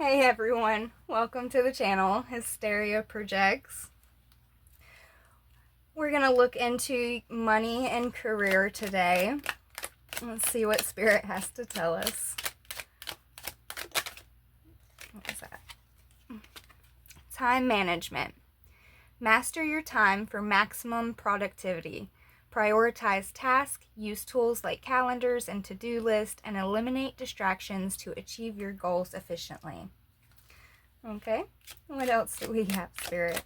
Hey everyone, welcome to the channel, Hysteria Projects. We're going to look into money and career today. Let's see what Spirit has to tell us. What is that? Time management. Master your time for maximum productivity. Prioritize tasks, use tools like calendars and to-do lists, and eliminate distractions to achieve your goals efficiently. Okay, what else do we have, Spirit?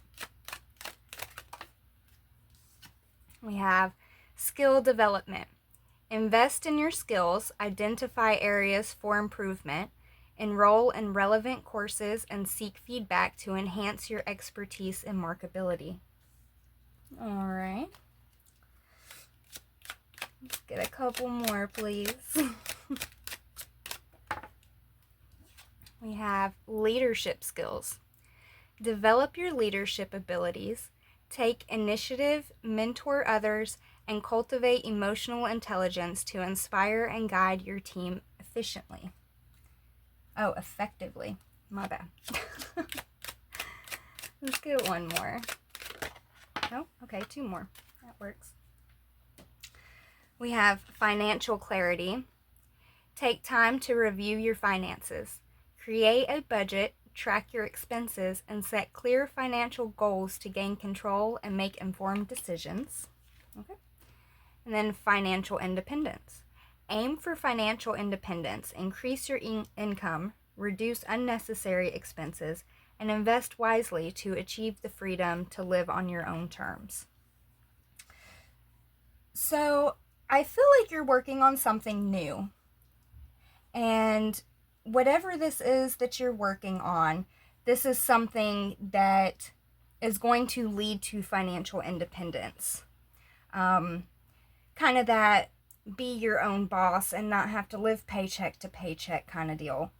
We have skill development. Invest in your skills, identify areas for improvement, enroll in relevant courses, and seek feedback to enhance your expertise and marketability. All right. Let's get a couple more, please. We have leadership skills. Develop your leadership abilities, take initiative, mentor others, and cultivate emotional intelligence to inspire and guide your team efficiently. Oh, effectively. My bad. Let's get one more. Oh, okay, two more. That works. We have financial clarity. Take time to review your finances. Create a budget, track your expenses, and set clear financial goals to gain control and make informed decisions. Okay. And then financial independence. Aim for financial independence. Increase your income, reduce unnecessary expenses, and invest wisely to achieve the freedom to live on your own terms. So, I feel like you're working on something new. And whatever this is that you're working on, this is something that is going to lead to financial independence. Kind of that be your own boss and not have to live paycheck to paycheck kind of deal.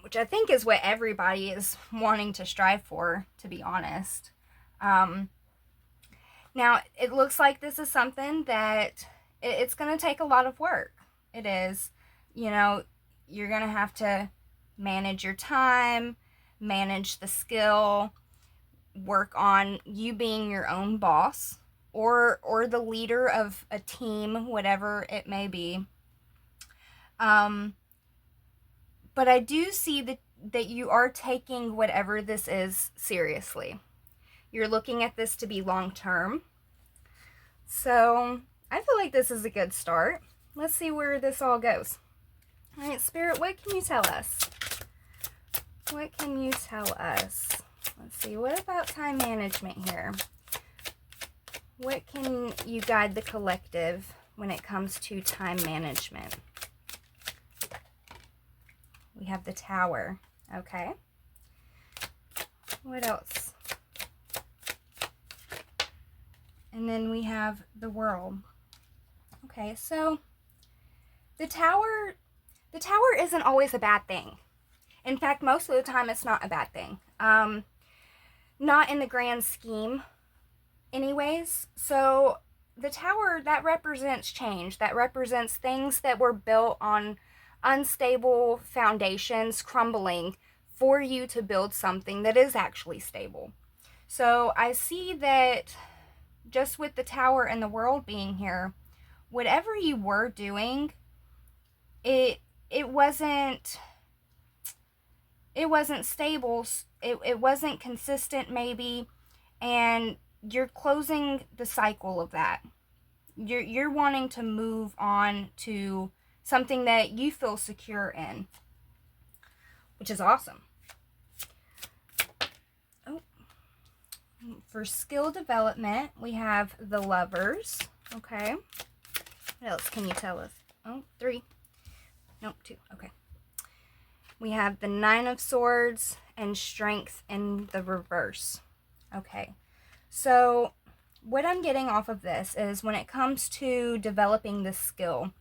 Which I think is what everybody is wanting to strive for, to be honest. Now, it looks like this is something that it's going to take a lot of work. It is. You know, you're going to have to manage your time, manage the skill, work on you being your own boss or the leader of a team, whatever it may be. But I do see that you are taking whatever this is seriously. You're looking at this to be long term. So I feel like this is a good start. Let's see where this all goes. All right, Spirit, what can you tell us? What can you tell us? Let's see, what about time management here? What can you guide the collective when it comes to time management? We have the Tower, okay. What else? And then we have the World. Okay, so the Tower isn't always a bad thing. In fact, most of the time it's not a bad thing. Not in the grand scheme anyways. So the Tower, that represents change. That represents things that were built on unstable foundations crumbling for you to build something that is actually stable. So I see that just with the Tower and the World being here, whatever you were doing, it wasn't stable, it wasn't consistent maybe, and you're closing the cycle of that. You're wanting to move on to something that you feel secure in, which is awesome. Oh, for skill development, we have the Lovers. Okay, what else can you tell us? Oh, 3. Nope, 2. Okay. We have the Nine of Swords and Strength in the reverse. Okay. So what I'm getting off of this is when it comes to developing this skill,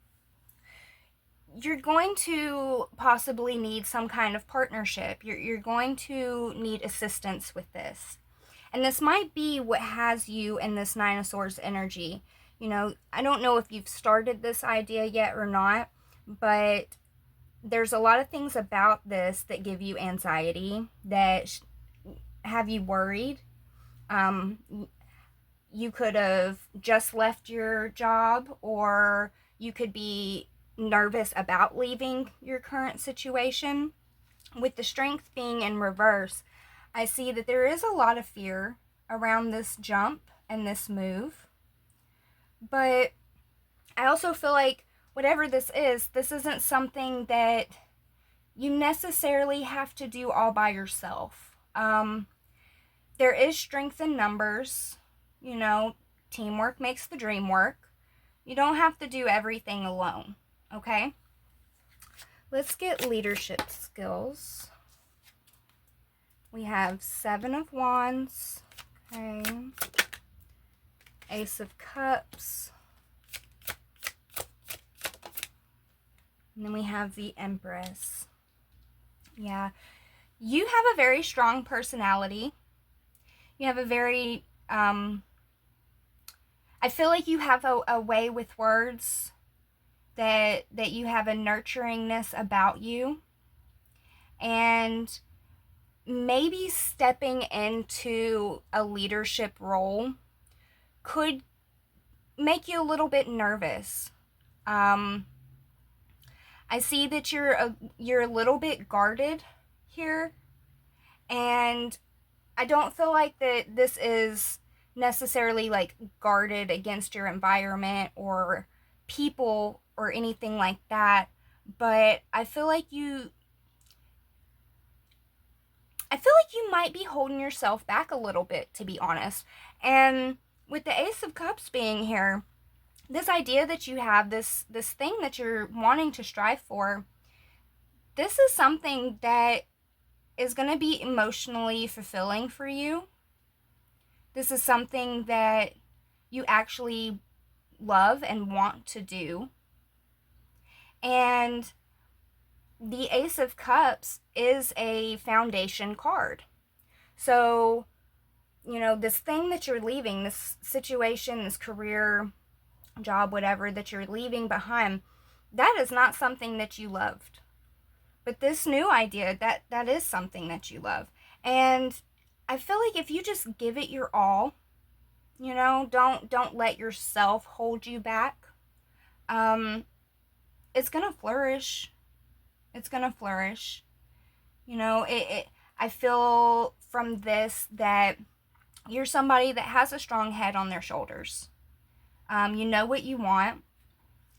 you're going to possibly need some kind of partnership. You're going to need assistance with this. And this might be what has you in this Nine of Swords energy. You know, I don't know if you've started this idea yet or not, but there's a lot of things about this that give you anxiety, that have you worried. Um, you could have just left your job, or you could be nervous about leaving your current situation. With the strength being in reverse, I see that there is a lot of fear around this jump and this move. But I also feel like whatever this isn't something that you necessarily have to do all by yourself. There is strength in numbers. You know, teamwork makes the dream work. You don't have to do everything alone, okay? Let's get leadership skills. We have 7 of Wands, okay? Ace of Cups. And then we have the Empress. Yeah. You have a very strong personality. You have a very, I feel like you have a way with words, that you have a nurturingness about you. And maybe stepping into a leadership role could make you a little bit nervous. I see that you're a little bit guarded here, and I don't feel like that this is necessarily like guarded against your environment or people or anything like that, but I feel like you might be holding yourself back a little bit, to be honest. And with the Ace of Cups being here, this idea that you have, this thing that you're wanting to strive for, this is something that is going to be emotionally fulfilling for you. This is something that you actually love and want to do. And the Ace of Cups is a foundation card. So, you know, this thing that you're leaving, this situation, this career, job, whatever that you're leaving behind, that is not something that you loved. But this new idea, that is something that you love. And I feel like if you just give it your all, you know, don't let yourself hold you back, it's gonna flourish. It's gonna flourish. You know, I feel from this that you're somebody that has a strong head on their shoulders. You know what you want,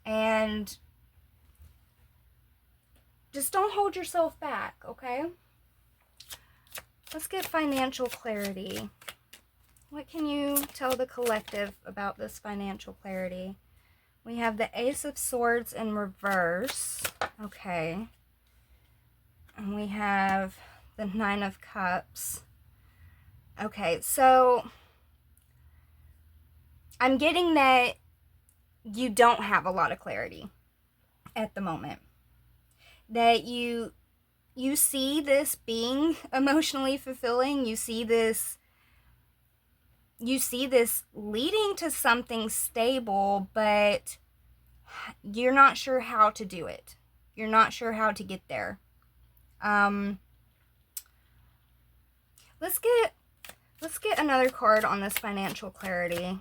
and just don't hold yourself back, okay? Let's get financial clarity. What can you tell the collective about this financial clarity? We have the Ace of Swords in reverse. Okay. And we have the Nine of Cups. Okay, so I'm getting that you don't have a lot of clarity at the moment. That you see this being emotionally fulfilling. You see this leading to something stable, but you're not sure how to do it. You're not sure how to get there. Let's get another card on this financial clarity.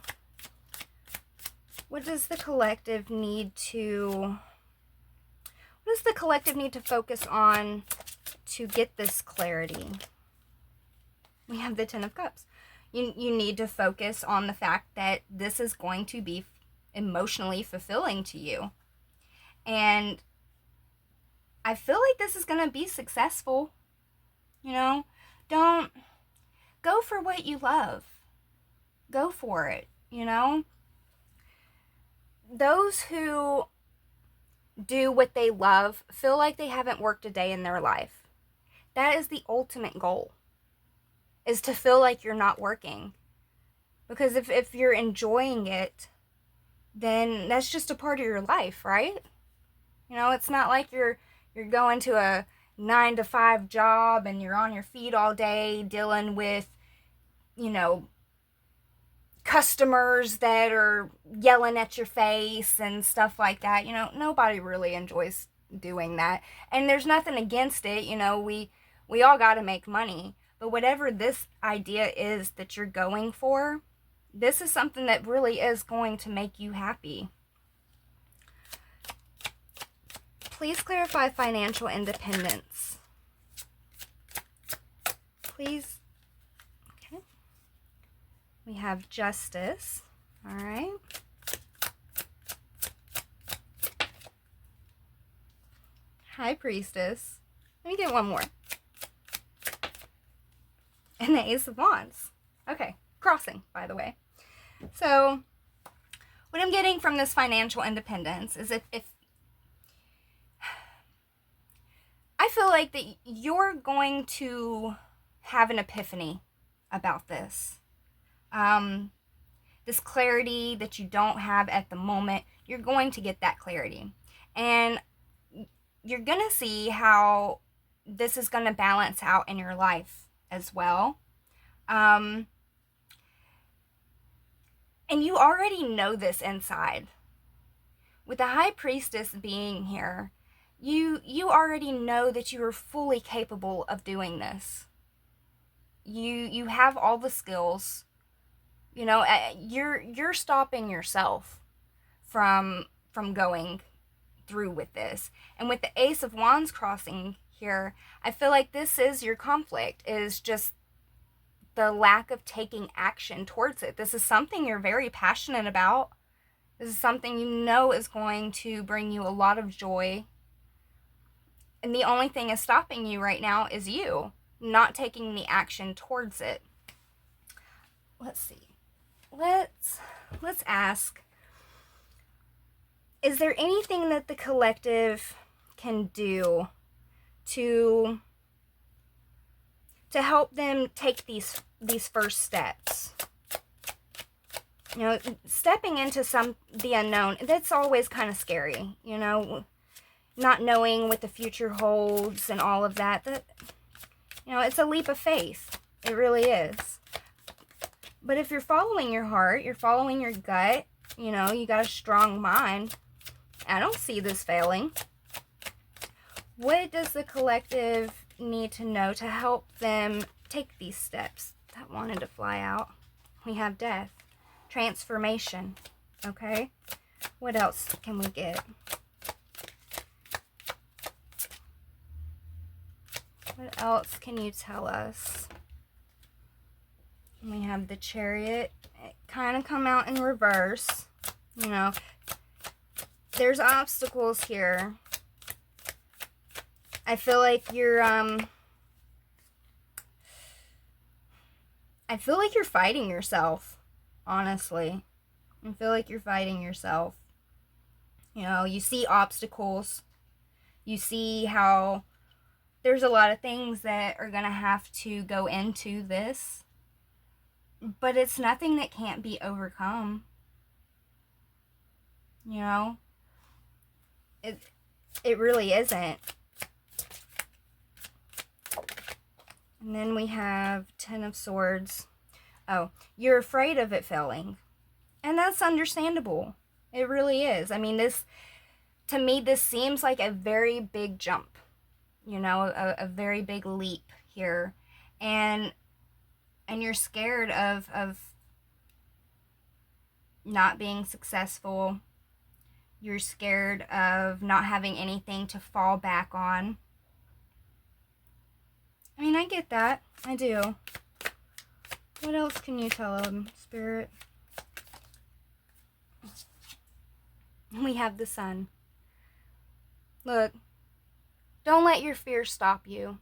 What does the collective need to focus on to get this clarity? We have the Ten of Cups. You need to focus on the fact that this is going to be emotionally fulfilling to you. And I feel like this is going to be successful. You know, don't go for what you love. Go for it, you know? Those who do what they love feel like they haven't worked a day in their life. That is the ultimate goal, is to feel like you're not working. Because if you're enjoying it, then that's just a part of your life, right? You know, it's not like you're going to a 9-to-5 job and you're on your feet all day dealing with, you know, customers that are yelling at your face and stuff like that. You know, nobody really enjoys doing that. And there's nothing against it. You know, we all got to make money. But whatever this idea is that you're going for, this is something that really is going to make you happy. Please clarify financial independence. Please. Okay. We have justice. All right. High Priestess. Let me get one more. And the Ace of Wands. Okay, crossing, by the way. So, what I'm getting from this financial independence is if I feel like that you're going to have an epiphany about this. This clarity that you don't have at the moment, you're going to get that clarity. And you're going to see how this is going to balance out in your life as well. And you already know this inside. With the High Priestess being here, you already know that you are fully capable of doing this. You have all the skills. You know, you're stopping yourself from going through with this. And with the Ace of Wands crossing here, I feel like this is your conflict, is just the lack of taking action towards it. This is something you're very passionate about. This is something you know is going to bring you a lot of joy. And the only thing is stopping you right now is you not taking the action towards it. Let's see. Let's ask, is there anything that the collective can do to help them take these first steps? You know, stepping into the unknown, that's always kind of scary, you know, not knowing what the future holds and all of that. That, you know, it's a leap of faith. It really is. But if you're following your heart, you're following your gut, you know, you got a strong mind, I don't see this failing. What does the collective need to know to help them take these steps? That wanted to fly out. We have death. Transformation. Okay? What else can we get? What else can you tell us? We have the Chariot. It kind of come out in reverse. You know, there's obstacles here. I feel like you're fighting yourself, honestly. I feel like you're fighting yourself. You know, you see obstacles. You see how there's a lot of things that are going to have to go into this. But it's nothing that can't be overcome. You know? It really isn't. And then we have Ten of Swords. Oh, you're afraid of it failing. And that's understandable. It really is. I mean, to me, this seems like a very big jump. You know, a very big leap here. And you're scared of not being successful. You're scared of not having anything to fall back on. I mean, I get that. I do. What else can you tell them, Spirit? We have the Sun. Look, don't let your fear stop you.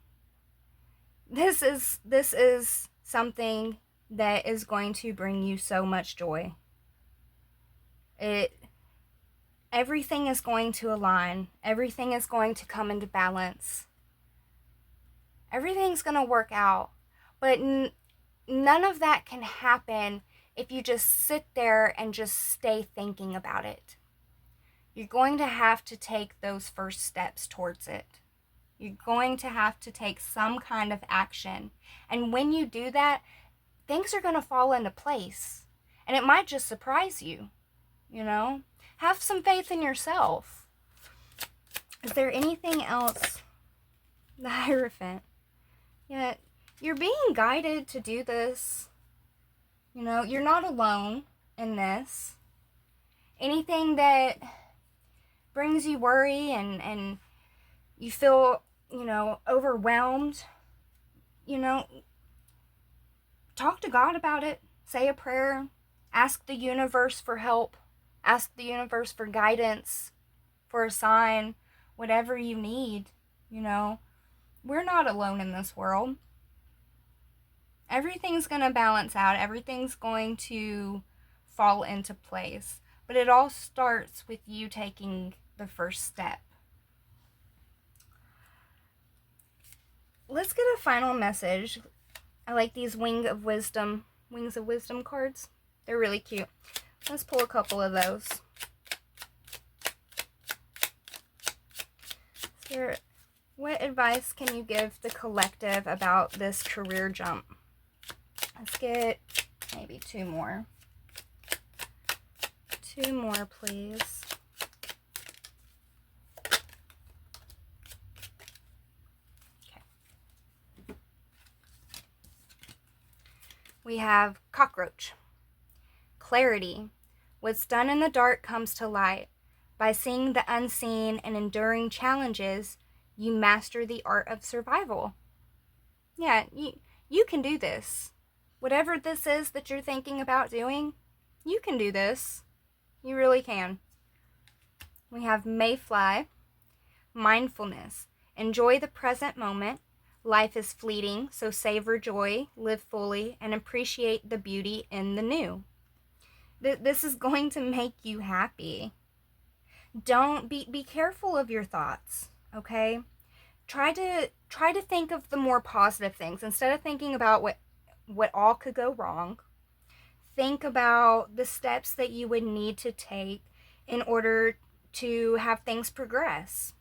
This is something that is going to bring you so much joy. Everything is going to align. Everything is going to come into balance. Everything's going to work out. But none of that can happen if you just sit there and just stay thinking about it. You're going to have to take those first steps towards it. You're going to have to take some kind of action. And when you do that, things are going to fall into place. And it might just surprise you, you know? Have some faith in yourself. Is there anything else? The Hierophant. Yeah, you're being guided to do this. You know, you're not alone in this. Anything that brings you worry and you feel, overwhelmed, talk to God about it. Say a prayer. Ask the universe for help. Ask the universe for guidance, for a sign, whatever you need. We're not alone in this world. Everything's going to balance out. Everything's going to fall into place. But it all starts with you taking the first step. Let's get a final message. I like these Wings of Wisdom cards. They're really cute. Let's pull a couple of those. What advice can you give the collective about this career jump? Let's get maybe two more. Two more, please. Okay. We have Cockroach. Clarity. What's done in the dark comes to light. By seeing the unseen and enduring challenges, you master the art of survival. Yeah, you can do this. Whatever this is that you're thinking about doing, you can do this. You really can. We have Mayfly. Mindfulness. Enjoy the present moment. Life is fleeting, so savor joy, live fully, and appreciate the beauty in the new. This is going to make you happy. Don't be careful of your thoughts, okay? Try to think of the more positive things instead of thinking about what all could go wrong. Think about the steps that you would need to take in order to have things progress.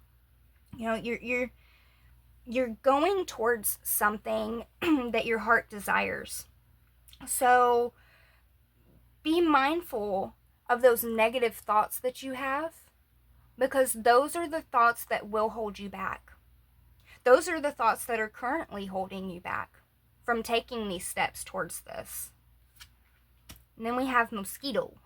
You're going towards something that your heart desires. So be mindful of those negative thoughts that you have, because those are the thoughts that will hold you back. Those are the thoughts that are currently holding you back from taking these steps towards this. And then we have Mosquito.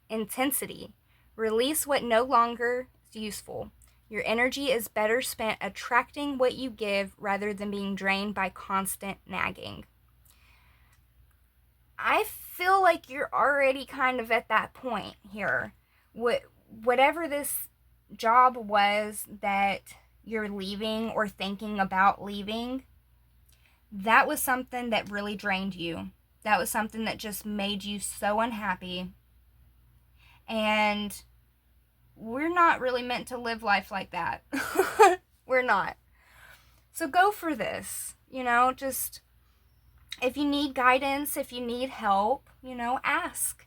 Intensity. Release what no longer is useful. Your energy is better spent attracting what you give rather than being drained by constant nagging. I feel like you're already kind of at that point here. Whatever this job was that you're leaving or thinking about leaving, that was something that really drained you. That was something that just made you so unhappy. And we're not really meant to live life like that. We're not. So go for this. Just if you need guidance, if you need help, ask.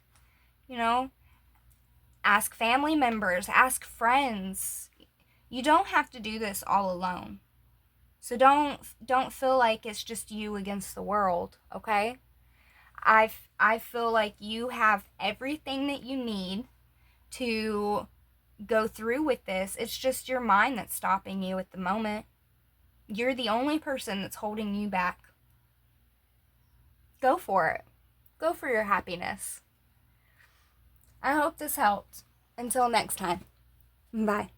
Ask family members, ask friends. You don't have to do this all alone. So don't feel like it's just you against the world, okay? I feel like you have everything that you need to go through with this. It's just your mind that's stopping you at the moment. You're the only person that's holding you back. Go for it. Go for your happiness. I hope this helped. Until next time. Bye.